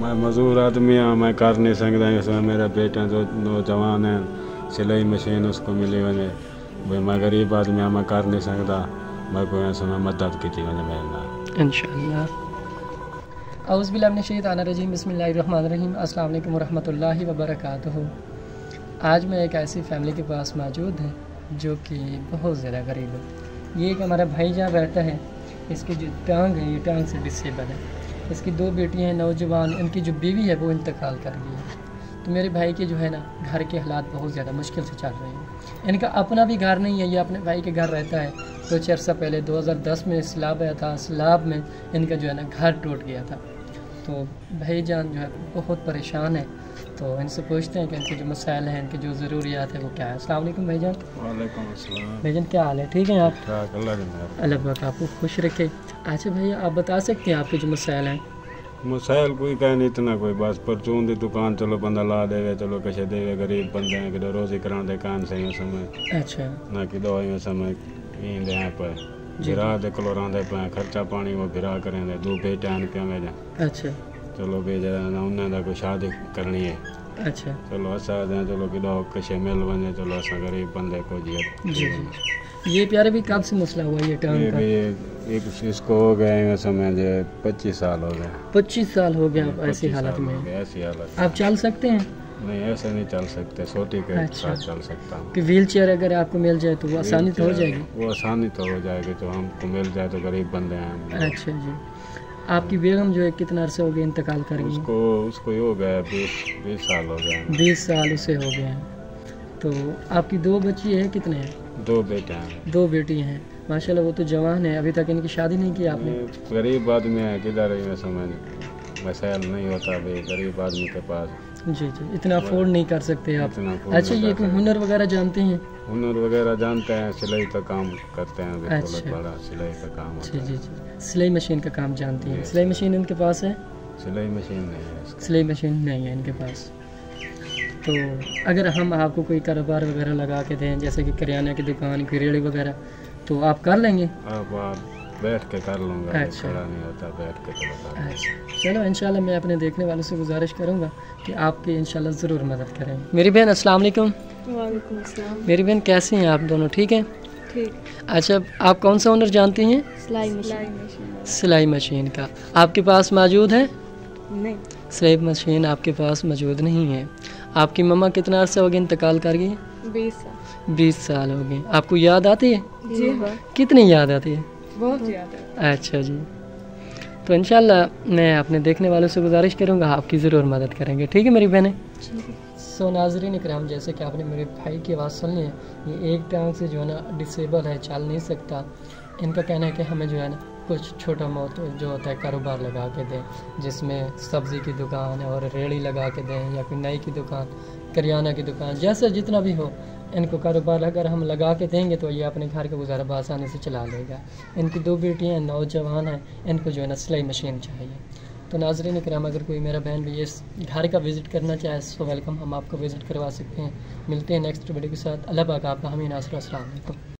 मैं मजदूर आदमी हाँ, मैं कर नहीं सकता इसमें मेरा बेटा जो नौजवान है सिलाई मशीन उसको मिली वने भाई मैं गरीब आदमी हाँ, मैं कर नहीं सकता मैं कोई इसमें मदद की थी वने मेरे नाल इंशाअल्लाह। औज़ु बिल्लाहि मिनश शैतानिर रजीम बिस्मिल्लाहिर रहमानिर रहीम अस्सलाम वालेकुम वरहमतुल्लाहि वबरकातुहू। आज मैं एक ऐसी फैमिली के पास मौजूद है जो कि बहुत ज़्यादा गरीब है। ये एक हमारा भाई जहाँ बैठा है, इसकी जो टांग है ये टांग से डिसेबल है। इसकी दो बेटियां हैं नौजवान, इनकी जो बीवी है वो इंतकाल कर गई है। तो मेरे भाई के जो है ना घर के हालात बहुत ज़्यादा मुश्किल से चल रहे हैं। इनका अपना भी घर नहीं है, ये अपने भाई के घर रहता है। कुछ अर्सा पहले 2010 में सैलाब आया था, सैलाब में इनका जो है ना घर टूट गया था। तो भाईजान जो है बहुत परेशान है। तो इनसे पूछते हैं कि इनके जो मसाइल हैं, इनकी जो ज़रूरियात है वो क्या है। अस्सलाम वालेकुम भाईजान। वालेकुम अस्सलाम। भाईजान क्या हाल है, ठीक है आप? ठीक, अल्लाह पाक आपको खुश रखे। अच्छा भैया आप बता सकते हैं आपके जो मसाइल हैं? मसाइल कोई कह नहीं इतना कोई बस परचून दी दुकान चलो बंदा ला देवे चलो कशे देवे गरीब बंदे हैं कि रोजी कराने कान से समय अच्छा ना कि दवाई में समय दे हैं पर गिरा दे कलोरांदे पे खर्चा पानी वो गिरा करें दे दो बेटे आन पे मेरे अच्छा चलो बेजा ना उन्हें दा कोई शादी करनी है अच्छा चलो असा दे चलो कि दो कशे मिल बने चलो असा गरीब बंदे को जी जी। ये प्यारे भी कब से मसला हुआ ये टांग का? एक इसको हो गए में समय जो 25 साल हो गए। 25 साल हो गया आप ऐसी हालत में? ऐसी हालत आप चल सकते हैं? नहीं ऐसे नहीं चल सकते, छोटी के अच्छा। साथ चल सकता हूँ। कि व्हील चेयर अगर आपको मिल जाए तो वो आसानी तो हो जाएगी? वो आसानी तो हो जाएगी, तो हमको मिल जाए तो गरीब बंदे हैं। अच्छा जी। आपकी बेगम जो है कितना अरसे हो गया इंतकाल कर गई? उसको ही हो गया 20 साल हो गए। 20 साल उसे हो गए हैं। तो आपकी दो बच्ची है, कितने हैं? 2 बेटे हैं। 2 बेटी हैं माशाल्लाह। वो तो जवान है, अभी तक इनकी शादी नहीं की आपने? गरीब आदमी है किधर में समझ मसाइल नहीं होता भाई गरीब आदमी के पास। जी जी, इतना अफोर्ड नहीं कर सकते आप। अच्छा ये कोई सकते। हुनर वगैरह जानते हैं? हुनर वगैरह जानते हैं, सिलाई का काम करते हैं। अच्छा। बड़ा सिलाई का काम होता जी है। जी जी, सिलाई मशीन का काम जानती हैं? जी। सिलाई मशीन इनके पास है? सिलाई मशीन नहीं है इसका। सिलाई मशीन नहीं है इनके पास। तो अगर हम आपको कोई कारोबार वगैरह लगा के दें जैसे कि करियाना की दुकान की रेड़ी वगैरह, तो आप कर लेंगे? आप बैठ के कर लूँगा। अच्छा। खड़ा नहीं होता, बैठ के चलो। अच्छा चलो इंशाल्लाह मैं अपने देखने वालों से गुजारिश करूँगा कि आपकी इंशाल्लाह ज़रूर मदद करेंगे। मेरी बहन अस्सलाम वालेकुम। वालेकुम अस्सलाम। मेरी बहन कैसी हैं आप दोनों, ठीक हैं? ठीक। अच्छा आप कौन सा हुनर जानती हैं? सिलाई मशीन। सिलाई मशीन का आपके पास मौजूद है? नहीं। सिलाई मशीन आपके पास मौजूद नहीं है। आपकी मम्मा कितना अर्सा हो गया इंतकाल कर गई? 20 साल। 20 साल हो गए। आपको याद आती है? जी हाँ, कितनी याद आती है? बहुत ज़्यादा। अच्छा जी। तो इंशाल्लाह मैं अपने देखने वालों से गुजारिश करूँगा आपकी ज़रूर मदद करेंगे, ठीक है मेरी बहनें? सो नाज़रीन इकराम, जैसे कि आपने मेरे भाई की आवाज़ सुन ली है, ये एक टांग से जो है ना डिसेबल है, चल नहीं सकता। इनका कहना है कि हमें जो है ना कुछ छोटा मोटा जो होता है कारोबार लगा के दें, जिसमें सब्ज़ी की दुकान और रेड़ी लगा के दें या कोई नाई की दुकान, करियाना की दुकान, जैसे जितना भी हो इनको कारोबार अगर हम लगा के देंगे तो ये अपने घर का गुजारा आसानी से चला लेगा। इनकी 2 बेटियाँ नौजवान हैं, इनको जो है ना सिलाई मशीन चाहिए। तो नाज़रीन इकराम, अगर कोई मेरा बहन भी इस घर का विज़िट करना चाहे सो वेलकम, हम आपको विज़िट करवा सकते हैं। मिलते हैं नेक्स्ट वीडियो के साथ। अल्लाह पाक आपका हमें नासर। अस्सलाम वालेकुम।